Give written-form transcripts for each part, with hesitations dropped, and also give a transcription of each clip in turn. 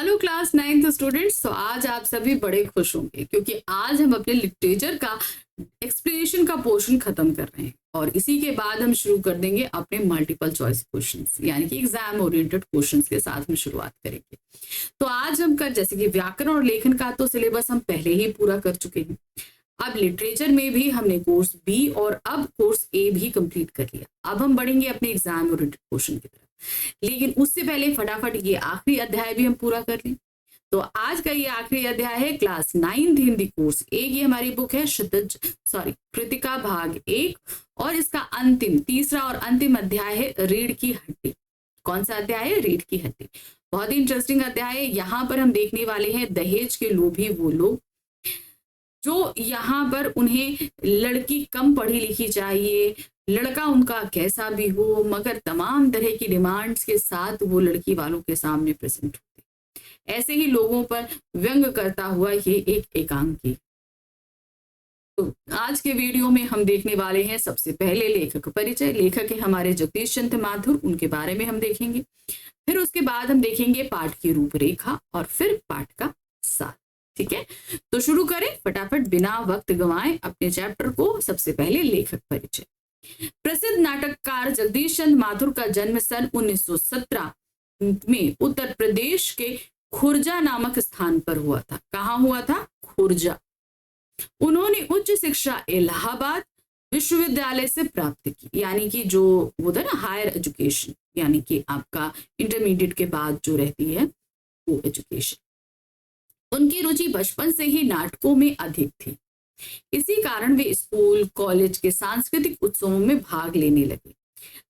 Hello class 9th students. तो आज आप सभी बड़े खुश होंगे क्योंकि आज हम अपने लिटरेचर का एक्सप्लेनेशन का पोर्शन खत्म कर रहे हैं और इसी के बाद हम शुरू कर देंगे अपने मल्टीपल चॉइस क्वेश्चंस यानी कि एग्जाम ओरिएंटेड क्वेश्चंस के साथ में शुरुआत करेंगे। तो आज हम जैसे कि व्याकरण और लेखन का तो सिलेबस हम पहले ही पूरा कर चुके हैं। अब लिटरेचर में भी हमने कोर्स बी और अब कोर्स ए भी कंप्लीट कर लिया। अब हम बढ़ेंगे अपने एग्जाम ओरिएंटेड क्वेश्चन की तरफ, लेकिन उससे पहले फटाफट ये आखिरी अध्याय भी हम पूरा कर लें। तो आज का ये आखिरी अध्याय है क्लास 9th हिंदी कोर्स ए की हमारी बुक है कृतिका भाग 1 और इसका अंतिम तीसरा और अंतिम अध्याय है रीढ़ की हड्डी। कौन सा अध्याय है? रीढ़ की हड्डी। बहुत ही इंटरेस्टिंग अध्याय है। यहाँ पर हम देखने वाले हैं दहेज के लोभी वो लोग जो यहाँ पर उन्हें लड़की कम पढ़ी लिखी चाहिए, लड़का उनका कैसा भी हो, मगर तमाम तरह की डिमांड्स के साथ वो लड़की वालों के सामने प्रेजेंट होते। ऐसे ही लोगों पर व्यंग करता हुआ ये एक एकांकी। तो आज के वीडियो में हम देखने वाले हैं सबसे पहले लेखक परिचय। लेखक है हमारे जगदीश चंद्र माथुर, उनके बारे में हम देखेंगे। फिर उसके बाद हम देखेंगे पाठ की रूपरेखा और फिर पाठ का सार। ठीक है, तो शुरू करें फटाफट बिना वक्त गंवाए अपने चैप्टर को। सबसे पहले लेखक परिचय। प्रसिद्ध नाटककार जगदीश चंद्र माथुर का जन्म सन 1917 में उत्तर प्रदेश के खुर्जा नामक स्थान पर हुआ था। कहाँ हुआ था? खुर्जा। उन्होंने उच्च शिक्षा इलाहाबाद विश्वविद्यालय से प्राप्त की, यानी कि जो होता है ना हायर एजुकेशन, यानी कि आपका इंटरमीडिएट के बाद जो रहती है वो एजुकेशन। उनकी रुचि बचपन से ही नाटकों में अधिक थी। इसी कारण वे स्कूल कॉलेज के सांस्कृतिक उत्सवों में भाग लेने लगे।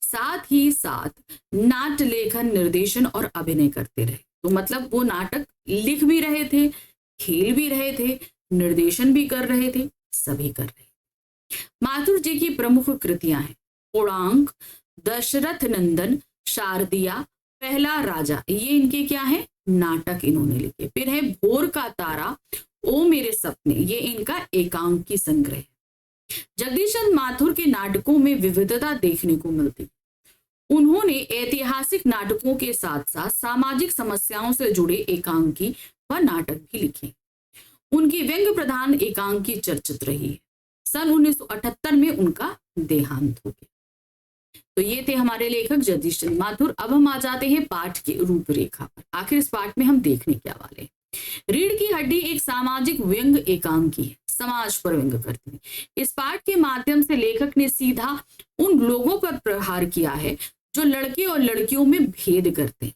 साथ ही साथ नाट्य लेखन, निर्देशन और अभिनय करते रहे। तो मतलब वो नाटक लिख भी रहे थे, खेल भी रहे थे, निर्देशन भी कर रहे थे, सभी कर रहे थे। माथुर जी की प्रमुख कृतियां हैं पूर्णांक, दशरथ नंदन, शारदिया, पहला राजा। ये इनके क्या है? नाटक इन्होंने लिखे। फिर है भोर का तारा, ओ मेरे सपने, ये इनका एकांकी संग्रह है। जगदीश चंद्र माथुर के नाटकों में विविधता देखने को मिलती। उन्होंने ऐतिहासिक नाटकों के साथ साथ सामाजिक समस्याओं से जुड़े एकांकी व नाटक भी लिखे। उनकी व्यंग्य प्रधान एकांकी चर्चित रही है। सन 1978 में उनका देहांत हो गया। तो ये थे हमारे लेखक जगदीश चंद्र माथुर। अब हम आ जाते हैं पाठ की रूपरेखा पर। आखिर इस पाठ में हम देखने क्या वाले हैं। रीढ़ की हड्डी एक सामाजिक व्यंग एकांकी है, समाज पर व्यंग करती है। इस पाठ के माध्यम से लेखक ने सीधा उन लोगों पर प्रहार किया है जो लड़के और लड़कियों में भेद करते हैं।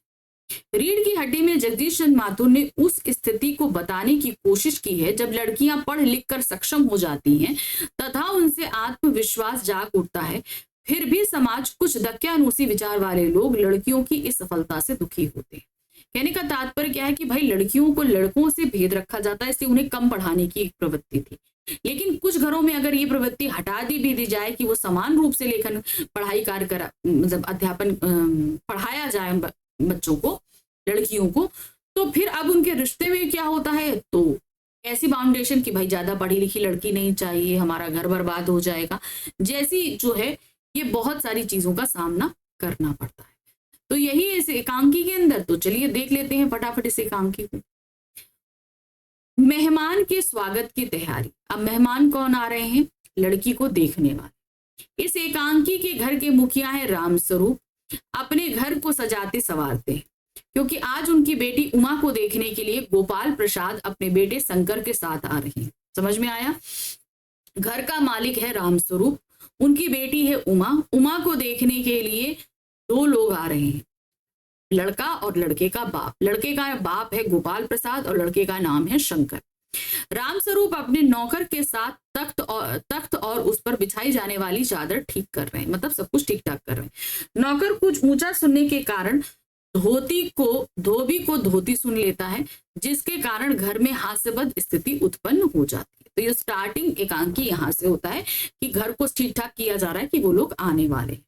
रीढ़ की हड्डी में जगदीश चंद्र माथुर ने उस स्थिति को बताने की कोशिश की है जब लड़कियां पढ़ लिख कर सक्षम हो जाती हैं तथा उनसे आत्मविश्वास जाग उठता है, फिर भी समाज कुछ दक्यानुसी विचार वाले लोग लड़कियों की इस सफलता से दुखी होते हैं। कहने का तात्पर्य क्या है कि भाई लड़कियों को लड़कों से भेद रखा जाता है, इससे उन्हें कम पढ़ाने की एक प्रवृत्ति थी। लेकिन कुछ घरों में अगर ये प्रवृत्ति हटा दी जाए कि वो समान रूप से लेखन पढ़ाई कार्य करा, मतलब अध्यापन पढ़ाया जाए बच्चों को, लड़कियों को, तो फिर अब उनके रिश्ते में क्या होता है? तो ऐसी बाउंडेशन कि भाई ज्यादा पढ़ी लिखी लड़की नहीं चाहिए, हमारा घर बर्बाद हो जाएगा, जैसी जो है ये बहुत सारी चीजों का सामना करना पड़ता है। तो यही इस एकांकी के अंदर। तो चलिए देख लेते हैं फटाफट इस एकांकी को। मेहमान के स्वागत की तैयारी। अब मेहमान कौन आ रहे हैं? लड़की को देखने वाले। इस एकांकी के घर के मुखिया है रामस्वरूप। अपने घर को सजाते संवारते हैं क्योंकि आज उनकी बेटी उमा को देखने के लिए गोपाल प्रसाद अपने बेटे शंकर के साथ आ रहे हैं। समझ में आया? घर का मालिक है रामस्वरूप, उनकी बेटी है उमा। उमा को देखने के लिए दो लोग आ रहे हैं, लड़का और लड़के का बाप। लड़के का बाप है गोपाल प्रसाद और लड़के का नाम है शंकर। रामस्वरूप अपने नौकर के साथ तख्त और उस पर बिछाई जाने वाली चादर ठीक कर रहे हैं, मतलब सब कुछ ठीक ठाक कर रहे हैं। नौकर कुछ ऊंचा सुनने के कारण धोबी को धोती सुन लेता है, जिसके कारण घर में हास्यास्पद स्थिति उत्पन्न हो जाती है। तो ये स्टार्टिंग एकांकी यहाँ से होता है कि घर को ठीक ठाक किया जा रहा है कि वो लोग आने वाले हैं।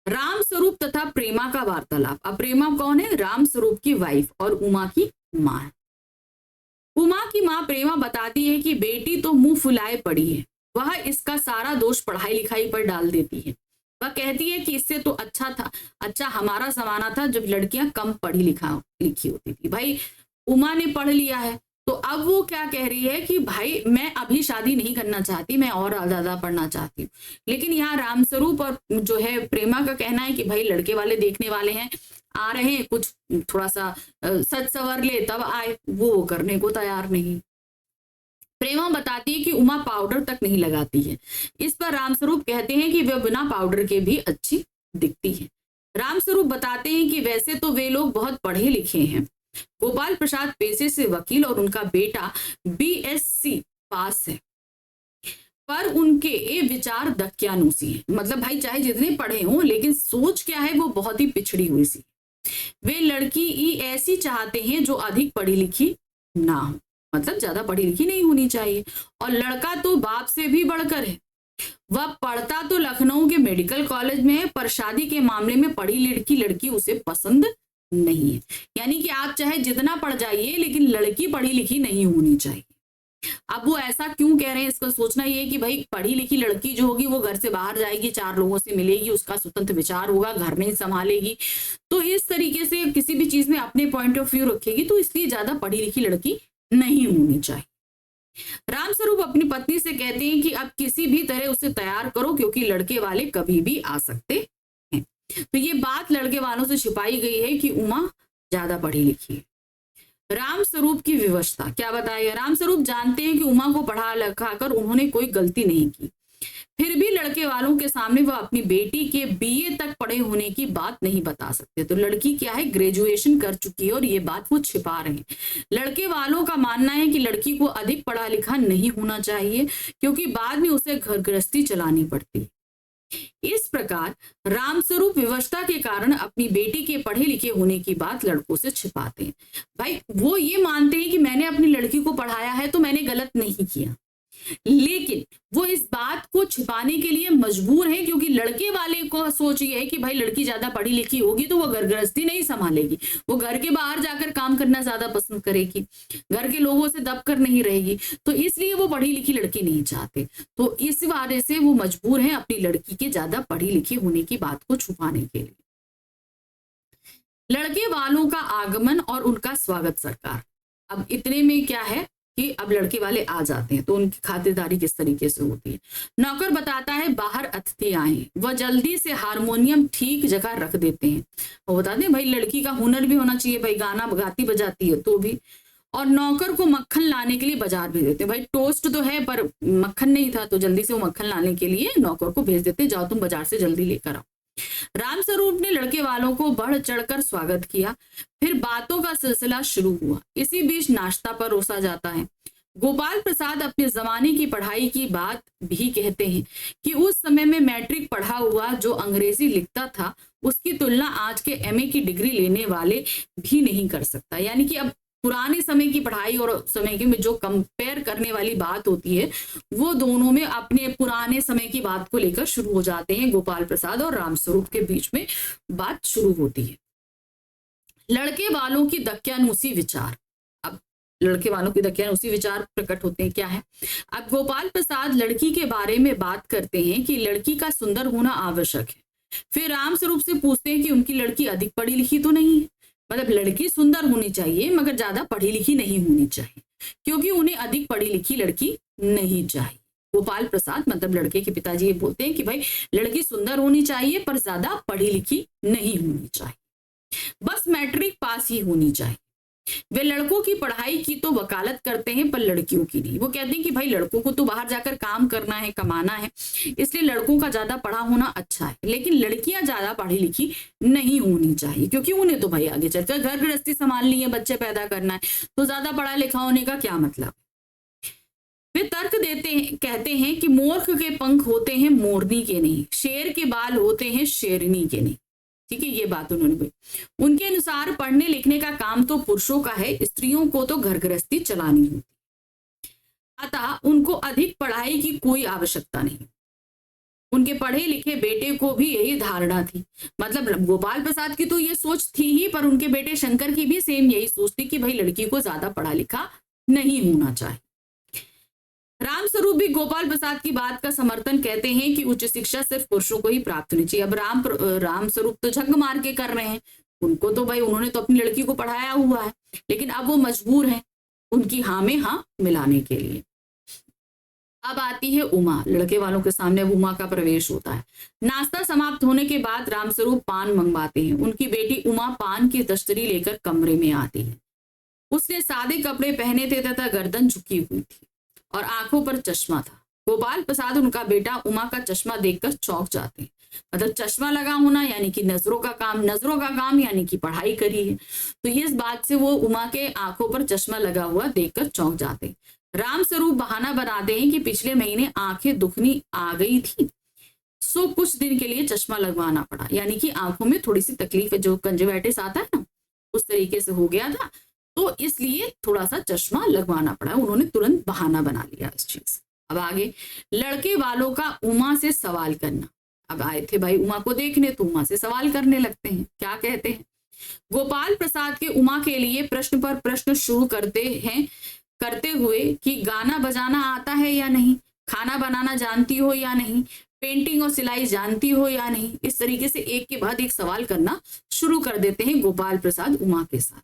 रामस्वरूप तथा प्रेमा का वार्तालाप। अब प्रेमा कौन है? रामस्वरूप की वाइफ और उमा की मां है। उमा की मां प्रेमा बताती है कि बेटी तो मुंह फुलाए पड़ी है, वह इसका सारा दोष पढ़ाई लिखाई पर डाल देती है। वह कहती है कि इससे तो अच्छा हमारा जमाना था जब लड़कियां कम पढ़ी लिखी होती थी। भाई उमा ने पढ़ लिया है तो अब वो क्या कह रही है कि भाई मैं अभी शादी नहीं करना चाहती, मैं और ज्यादा पढ़ना चाहती हूँ। लेकिन यहाँ रामस्वरूप और जो है प्रेमा का कहना है कि भाई लड़के वाले देखने वाले हैं, आ रहे हैं, कुछ थोड़ा सा सच सवर ले तब आए, वो करने को तैयार नहीं। प्रेमा बताती है कि उमा पाउडर तक नहीं लगाती है। इस पर रामस्वरूप कहते हैं कि वे बिना पाउडर के भी अच्छी दिखती है। रामस्वरूप बताते हैं कि वैसे तो वे लोग बहुत पढ़े लिखे हैं। गोपाल प्रसाद पेशे से वकील और उनका बेटा बीएससी पास है, पर उनके ये विचार दकियानूसी है। मतलब भाई चाहे जितने पढ़े हों लेकिन सोच क्या है वो बहुत ही पिछड़ी हुई सी। वे लड़की ऐसी चाहते हैं जो अधिक पढ़ी लिखी ना हो, मतलब ज्यादा पढ़ी लिखी नहीं होनी चाहिए। और लड़का तो बाप से भी बढ़कर है। वह पढ़ता तो लखनऊ के मेडिकल कॉलेज में है, पर शादी के मामले में पढ़ी लिखी लड़की उसे पसंद नहीं है। यानी कि आप चाहे जितना पढ़ जाइए लेकिन लड़की पढ़ी लिखी नहीं होनी चाहिए। अब वो ऐसा क्यों कह रहे हैं, इसका सोचना ये है कि भाई पढ़ी लिखी लड़की जो होगी वो घर से बाहर जाएगी, 4 लोगों से मिलेगी, उसका स्वतंत्र विचार होगा, घर नहीं संभालेगी, तो इस तरीके से किसी भी चीज में अपने पॉइंट ऑफ व्यू रखेगी, तो इसलिए ज्यादा पढ़ी लिखी लड़की नहीं होनी चाहिए। रामस्वरूप अपनी पत्नी से कहते हैं कि अब किसी भी तरह उसे तैयार करो क्योंकि लड़के वाले कभी भी आ सकते हैं। तो ये बात लड़के वालों से छिपाई गई है कि उमा ज्यादा पढ़ी लिखी है। रामस्वरूप की विवशता क्या बताएगा। रामस्वरूप जानते हैं कि उमा को पढ़ा लिखा कर उन्होंने कोई गलती नहीं की, फिर भी लड़के वालों के सामने वह अपनी बेटी के बीए तक पढ़े होने की बात नहीं बता सकते। तो लड़की क्या है, ग्रेजुएशन कर चुकी है और ये बात वो छिपा रहे हैं। लड़के वालों का मानना है कि लड़की को अधिक पढ़ा लिखा नहीं होना चाहिए क्योंकि बाद में उसे घर गृहस्थी चलानी पड़ती है। इस प्रकार रामस्वरूप विवशता के कारण अपनी बेटी के पढ़े लिखे होने की बात लड़कों से छिपाते हैं। भाई वो ये मानते हैं कि मैंने अपनी लड़की को पढ़ाया है तो मैंने गलत नहीं किया, लेकिन वो इस बात को छिपाने के लिए मजबूर है क्योंकि लड़के वाले को सोच ये है कि भाई लड़की ज्यादा पढ़ी लिखी होगी तो वो घर गृहस्थी नहीं संभालेगी, वो घर के बाहर जाकर काम करना ज्यादा पसंद करेगी, घर के लोगों से दबकर नहीं रहेगी, तो इसलिए वो पढ़ी लिखी लड़की नहीं चाहते। तो इस वजह से वो मजबूर है अपनी लड़की के ज्यादा पढ़ी लिखी होने की बात को छुपाने के लिए। लड़के वालों का आगमन और उनका स्वागत सरकार। अब इतने में क्या है कि अब लड़के वाले आ जाते हैं तो उनकी खातिरदारी किस तरीके से होती है। नौकर बताता है बाहर अतिथि आए, वह जल्दी से हारमोनियम ठीक जगह रख देते हैं। वो बताते हैं भाई लड़की का हुनर भी होना चाहिए, भाई गाना गाती बजाती है तो भी। और नौकर को मक्खन लाने के लिए बाजार भेज देते हैं। भाई टोस्ट तो है पर मक्खन नहीं था तो जल्दी से वो मक्खन लाने के लिए नौकर को भेज देते, जाओ तुम बाजार से जल्दी लेकर आओ। रामस्वरूप ने लड़के वालों को बढ़ चढ़कर स्वागत किया, फिर बातों का सिलसिला शुरू हुआ। इसी बीच नाश्ता परोसा जाता है। गोपाल प्रसाद अपने जमाने की पढ़ाई की बात भी कहते हैं कि उस समय में मैट्रिक पढ़ा हुआ जो अंग्रेजी लिखता था उसकी तुलना आज के एमए की डिग्री लेने वाले भी नहीं कर सकता। यानी कि अब पुराने समय की पढ़ाई और समय की में जो कंपेयर करने वाली बात होती है वो दोनों में अपने पुराने समय की बात को लेकर शुरू हो जाते हैं। गोपाल प्रसाद और रामस्वरूप के बीच में बात शुरू होती है। लड़के वालों की दकियानूसी विचार। अब लड़के वालों की दकियानूसी विचार प्रकट होते हैं। क्या है, अब गोपाल प्रसाद लड़की के बारे में बात करते हैं कि लड़की का सुंदर होना आवश्यक है। फिर रामस्वरूप से पूछते हैं कि उनकी लड़की अधिक पढ़ी लिखी तो नहीं है। मतलब लड़की सुंदर होनी चाहिए मगर ज्यादा पढ़ी लिखी नहीं होनी चाहिए क्योंकि उन्हें अधिक पढ़ी लिखी लड़की नहीं चाहिए। गोपाल प्रसाद मतलब लड़के के पिताजी ये बोलते हैं कि भाई लड़की सुंदर होनी चाहिए पर ज्यादा पढ़ी लिखी नहीं होनी चाहिए, बस मैट्रिक पास ही होनी चाहिए। वे लड़कों की पढ़ाई की तो वकालत करते हैं पर लड़कियों की नहीं। वो कहते हैं कि भाई लड़कों को तो बाहर जाकर काम करना है, कमाना है, इसलिए लड़कों का ज्यादा पढ़ा होना अच्छा है, लेकिन लड़कियां ज्यादा पढ़ी लिखी नहीं होनी चाहिए क्योंकि उन्हें तो भाई आगे चलकर घर गृहस्थी संभालनी है, बच्चे पैदा करना है, तो ज्यादा पढ़ा लिखा होने का क्या मतलब। वे तर्क देते हैं, कहते हैं कि मूर्ख के पंख होते हैं मोरनी के नहीं, शेर के बाल होते हैं शेरनी के नहीं। ठीक है, ये बात उन्होंने बोली। उनके अनुसार पढ़ने लिखने का काम तो पुरुषों का है, स्त्रियों को तो घर गृहस्थी चलानी होती, अतः उनको अधिक पढ़ाई की कोई आवश्यकता नहीं। उनके पढ़े लिखे बेटे को भी यही धारणा थी। मतलब गोपाल प्रसाद की तो ये सोच थी ही, पर उनके बेटे शंकर की भी सेम यही सोच थी कि भाई लड़की को ज्यादा पढ़ा लिखा नहीं होना चाहिए। रामस्वरूप भी गोपाल प्रसाद की बात का समर्थन कहते हैं कि उच्च शिक्षा सिर्फ पुरुषों को ही प्राप्त होनी चाहिए। अब रामस्वरूप तो झक मार के कर रहे हैं, उनको तो भाई उन्होंने तो अपनी लड़की को पढ़ाया हुआ है, लेकिन अब वो मजबूर है उनकी हाँ में हाँ मिलाने के लिए। अब आती है उमा, लड़के वालों के सामने उमा का प्रवेश होता है। नाश्ता समाप्त होने के बाद रामस्वरूप पान मंगवाते हैं। उनकी बेटी उमा पान की तश्तरी लेकर कमरे में आती है। उसने सादे कपड़े पहने थे तथा गर्दन झुकी हुई थी और आंखों पर चश्मा था। गोपाल प्रसाद उनका बेटा उमा का चश्मा देखकर चौंक जाते हैं। मतलब चश्मा लगा होना यानी कि नजरों का काम यानी कि पढ़ाई करी है। तो इस बात से वो उमा के आंखों पर चश्मा लगा हुआ देखकर चौंक जाते हैं। रामस्वरूप बहाना बनाते हैं कि पिछले महीने आंखें दुखनी आ गई थी, सो कुछ दिन के लिए चश्मा लगवाना पड़ा, यानी कि आंखों में थोड़ी सी तकलीफ है, जो कंजक्टिविटिस आता है ना उस तरीके से हो गया था, तो इसलिए थोड़ा सा चश्मा लगवाना पड़ा। उन्होंने तुरंत बहाना बना लिया इस चीज। अब आगे लड़के वालों का उमा से सवाल करना। अब आए थे भाई उमा को देखने, तो उमा से सवाल करने लगते हैं। क्या कहते हैं? गोपाल प्रसाद के उमा के लिए प्रश्न पर प्रश्न शुरू करते हुए कि गाना बजाना आता है या नहीं, खाना बनाना जानती हो या नहीं, पेंटिंग और सिलाई जानती हो या नहीं। इस तरीके से एक के बाद एक सवाल करना शुरू कर देते हैं गोपाल प्रसाद उमा के साथ।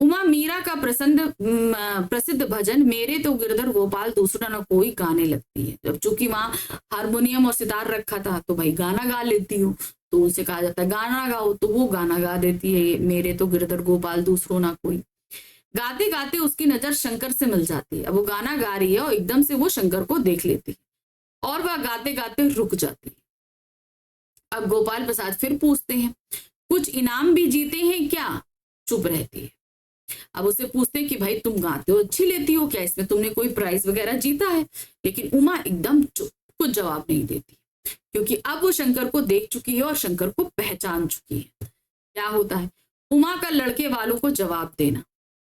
उमा मीरा का प्रसिद्ध भजन मेरे तो गिरधर गोपाल दूसरा न कोई गाने लगती है। जब चूंकि वहां हारमोनियम और सितार रखा था तो भाई गाना गा लेती हूँ, तो उनसे कहा जाता है गाना गाओ, तो वो गाना गा देती है, मेरे तो गिरधर गोपाल दूसरो ना कोई। गाते गाते उसकी नजर शंकर से मिल जाती है। अब वो गाना गा रही है और एकदम से वो शंकर को देख लेती है और वह गाते गाते रुक जाती है। अब गोपाल प्रसाद फिर पूछते हैं कुछ इनाम भी जीते हैं क्या? चुप रहती है। अब उससे पूछते हैं कि भाई तुम गाते हो अच्छी लेती हो क्या, इसमें तुमने कोई प्राइज वगैरह जीता है? लेकिन उमा एकदम चुप, कुछ जवाब नहीं देती, क्योंकि अब वो शंकर को देख चुकी है और शंकर को पहचान चुकी है। क्या होता है? उमा का लड़के वालों को जवाब देना।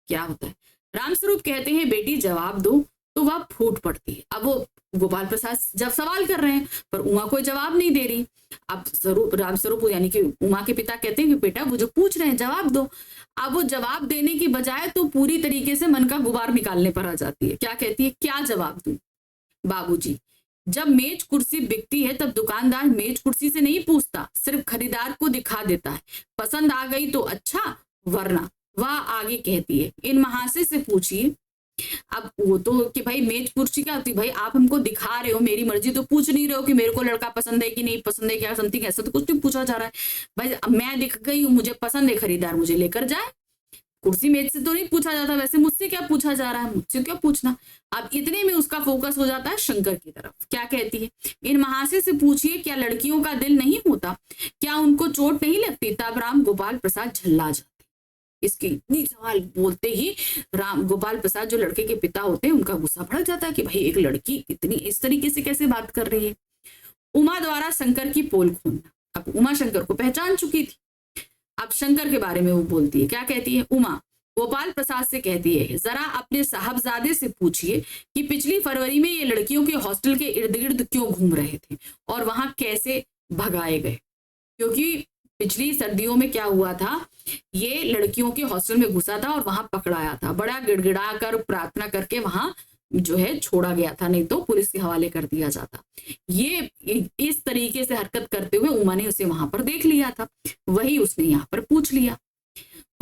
क्या होता है? रामस्वरूप कहते हैं बेटी जवाब दो, तो वह फूट पड़ती है। अब वो गोपाल प्रसाद जब सवाल कर रहे हैं पर उमा कोई जवाब नहीं दे रही। अब रामस्वरूप यानी कि उमा के पिता कहते हैं कि बेटा वो जो पूछ रहे हैं जवाब दो। अब वो जवाब देने की बजाय तो पूरी तरीके से मन का गुबार निकालने पर आ जाती है। क्या कहती है? क्या जवाब दूं? बाबूजी, जब मेज कुर्सी बिकती है तब दुकानदार मेज कुर्सी से नहीं पूछता, सिर्फ खरीदार को दिखा देता है। पसंद आ गई तो अच्छा, वरना। वह आगे कहती है इन महाशय से पूछिए। अब वो तो कि भाई मेज कुर्सी क्या होती, भाई आप हमको दिखा रहे हो, मेरी मर्जी तो पूछ नहीं रहे हो कि मेरे को लड़का पसंद है कि नहीं पसंद है, क्या समथिंग ऐसा तो कुछ नहीं पूछा जा रहा है। भाई मैं दिख गई हूँ, मुझे पसंद है, खरीदार मुझे लेकर जाए। कुर्सी मेज से तो नहीं पूछा जाता, वैसे मुझसे क्या पूछा जा रहा है, मुझसे क्या पूछना। अब इतने में उसका फोकस हो जाता है शंकर की तरफ। क्या कहती है? इन महाशय से पूछिए क्या लड़कियों का दिल नहीं होता, क्या उनको चोट नहीं लगती? तब राम गोपाल प्रसाद झल्ला जाते। इसके इतनी सवाल बोलते ही राम गोपाल प्रसाद जो लड़के के पिता होते हैं उनका गुस्सा भड़क जाता है कि भाई एक लड़की इतनी इस तरीके से कैसे बात कर रही है। उमा द्वारा शंकर की पोल खोलना। अब उमा शंकर को पहचान चुकी थी। अब शंकर के बारे में वो बोलती है। क्या कहती है? उमा गोपाल प्रसाद से कहती है जरा अपने साहबजादे से पूछिए कि पिछली फरवरी में ये लड़कियों के हॉस्टल के इर्द गिर्द क्यों घूम रहे थे और वहां कैसे भगाए गए। क्योंकि पिछली सर्दियों में क्या हुआ था, ये लड़कियों के हॉस्टल में घुसा था और वहां पकड़ाया था। बड़ा गिड़गिड़ा कर प्रार्थना करके वहां जो है छोड़ा गया था, नहीं तो पुलिस के हवाले कर दिया जाता। ये इस तरीके से हरकत करते हुए उमा ने उसे वहां पर देख लिया था, वही उसने यहाँ पर पूछ लिया।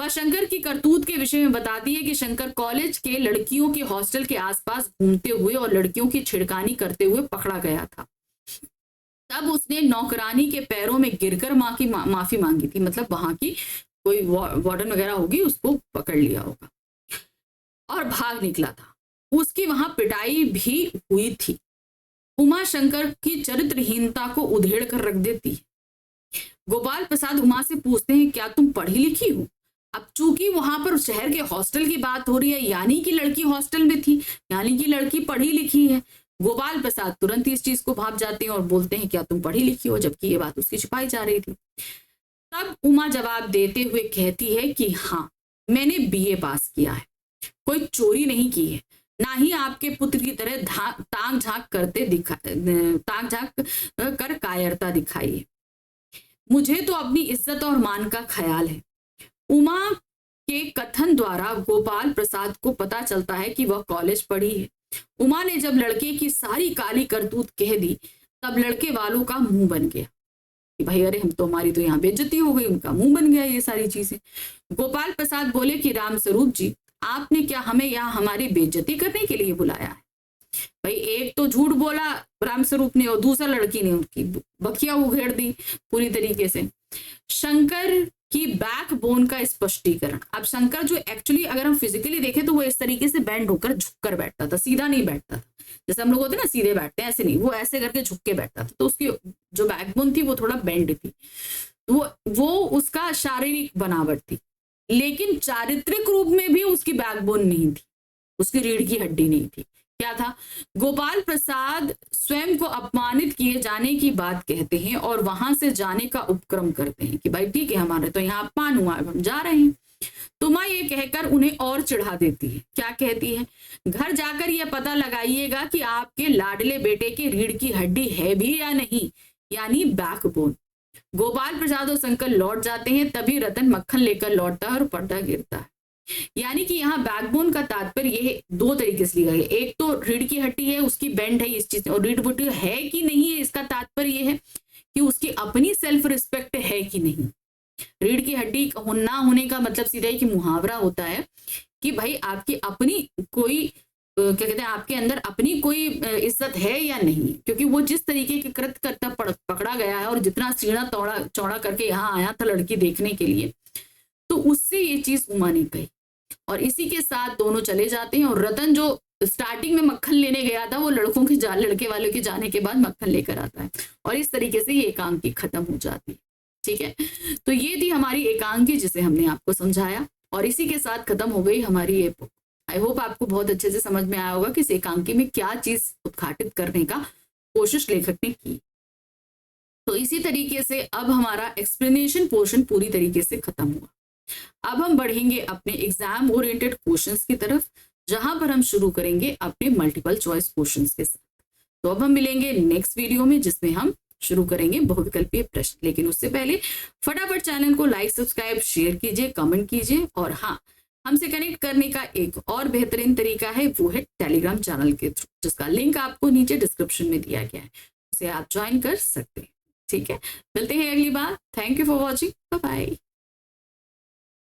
वह शंकर की करतूत के विषय में बताती है कि शंकर कॉलेज के लड़कियों के हॉस्टल के आसपास घूमते हुए और लड़कियों की छिड़कानी करते हुए पकड़ा गया था। तब उसने नौकरानी के पैरों में गिरकर माफी मांगी थी, मतलब वहां की कोई वार्डन वगैरह होगी उसको पकड़ लिया होगा और भाग निकला था। उसकी वहां पिटाई भी हुई थी। उमा शंकर की चरित्रहीनता को उधेड़ कर रख देती है। गोपाल प्रसाद उमा से पूछते हैं क्या तुम पढ़ी लिखी हो? अब चूंकि वहां पर शहर के हॉस्टल की बात हो रही है, यानी कि लड़की हॉस्टल में थी, यानी कि लड़की पढ़ी लिखी है। गोपाल प्रसाद तुरंत इस चीज को भाप जाते हैं और बोलते हैं क्या तुम पढ़ी लिखी हो, जबकि ये बात उसकी छिपाई जा रही थी। तब उमा जवाब देते हुए कहती है कि हाँ, मैंने बीए पास किया है, कोई चोरी नहीं की है, ना ही आपके पुत्र की तरह ताक झांक कर कायरता दिखाई है। मुझे तो अपनी इज्जत और मान का ख्याल है। उमा के कथन द्वारा गोपाल प्रसाद को पता चलता है कि वह कॉलेज पढ़ी है, उमा ने जब लड़के की सारी काली करतूत कह दी तब लड़के वालों का मुंह बन गया कि भाई अरे हम तो, हमारी तो यहाँ बेइज्जती हो गई, उनका मुंह बन गया ये सारी चीजें। गोपाल प्रसाद बोले कि रामस्वरूप जी, आपने क्या हमें यहाँ हमारी बेइज्जती करने के लिए बुलाया है? भाई एक तो झूठ बोला रामस्वरूप ने और दूसरा लड़की ने उनकी बखिया उघेड़ दी पूरी तरीके से। शंकर की बैकबोन का स्पष्टीकरण। अब शंकर जो एक्चुअली अगर हम फिजिकली देखें तो वो इस तरीके से बैंड होकर झुककर बैठता था, सीधा नहीं बैठता था। जैसे हम लोग होते हैं ना सीधे बैठते हैं, ऐसे नहीं, वो ऐसे करके झुक के बैठता था। तो उसकी जो बैकबोन थी वो थोड़ा बेंड थी, वो उसका शारीरिक बनावट थी, लेकिन चारित्रिक रूप में भी उसकी बैकबोन नहीं थी, उसकी रीढ़ की हड्डी नहीं थी। क्या था? गोपाल प्रसाद स्वयं को अपमानित किए जाने की बात कहते हैं और वहां से जाने का उपक्रम करते हैं कि भाई ठीक है, हमारे तो यहाँ अपमान हुआ, अब हम जा रहे हैं। तुमा ये कहकर उन्हें और चिढ़ा देती है। क्या कहती है? घर जाकर यह पता लगाइएगा कि आपके लाडले बेटे की रीढ़ की हड्डी है भी या नहीं, यानी बैकबोन। गोपाल प्रसाद और शंकर लौट जाते हैं, तभी रतन मक्खन लेकर लौटता है और पर्दा गिरता है। यानी कि यहाँ बैकबोन का तात्पर्य ये दो तरीके से लिखा गया। एक तो रीढ़ की हड्डी है, उसकी बेंड है इस चीज, और रीढ़ हड्डी है कि नहीं है इसका तात्पर्य ये है कि उसकी अपनी सेल्फ रिस्पेक्ट है कि नहीं। रीढ़ की हड्डी ना होने का मतलब सीधा ही कि मुहावरा होता है कि भाई आपकी अपनी कोई क्या कहते हैं, आपके अंदर अपनी कोई इज्जत है या नहीं, क्योंकि वो जिस तरीके के कृत करता पकड़ा गया है और जितना सीढ़ा चौड़ा करके यहाँ आया था लड़की देखने के लिए, तो उससे ये चीज उमा ने कही। और इसी के साथ दोनों चले जाते हैं और रतन जो स्टार्टिंग में मक्खन लेने गया था वो लड़के वालों के जाने के बाद मक्खन लेकर आता है, और इस तरीके से ये एकांकी खत्म हो जाती है। ठीक है, तो ये थी हमारी एकांकी जिसे हमने आपको समझाया, और इसी के साथ खत्म हो गई हमारी ये बुक। आई होप आपको बहुत अच्छे से समझ में आया होगा कि इस एकांकी में क्या चीज उद्घाटित करने का कोशिश लेखक ने की। तो इसी तरीके से अब हमारा एक्सप्लेनेशन पोर्शन पूरी तरीके से खत्म हुआ। अब हम बढ़ेंगे अपने एग्जाम ओरिएंटेड क्वेश्चंस की तरफ, जहां पर हम शुरू करेंगे अपने मल्टीपल चॉइस क्वेश्चंस के साथ। तो अब हम मिलेंगे नेक्स्ट वीडियो में, जिसमें हम शुरू करेंगे बहुविकल्पीय प्रश्न। लेकिन उससे पहले फटाफट चैनल को लाइक, सब्सक्राइब, शेयर कीजिए, कमेंट कीजिए। और हाँ, हमसे कनेक्ट करने का एक और बेहतरीन तरीका है, वो है टेलीग्राम चैनल के थ्रू, जिसका लिंक आपको नीचे डिस्क्रिप्शन में दिया गया है, उसे आप ज्वाइन कर सकते हैं। ठीक है, मिलते हैं अगली बार। Thank you for watching, bye bye.